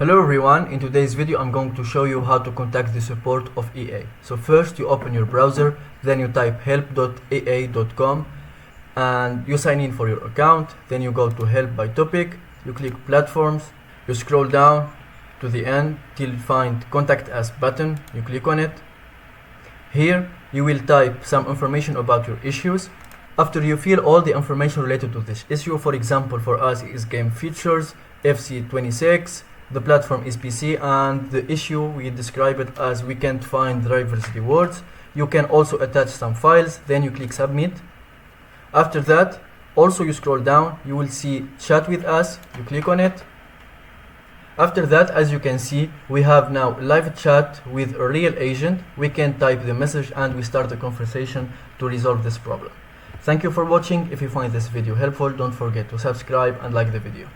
Hello everyone, in today's video I'm going to show you how to contact the support of EA. So first you open your browser, then you type help.ea.com and you sign in for your account. Then you go to help by topic, you click platforms, you scroll down to the end till you find contact us button, you click on it. Here you will type some information about your issues. After you fill all the information related to this issue, for example for us is game features, FC26, the platform is PC, and the issue we describe it as we can't find drivers rewards. You can also attach some files, then you click submit. After that, also you scroll down, you will see chat with us, you click on it. After that, as you can see, we have now live chat with a real agent. We can type the message and we start the conversation to resolve this problem. Thank you for watching. If you find this video helpful, don't forget to subscribe and like the video.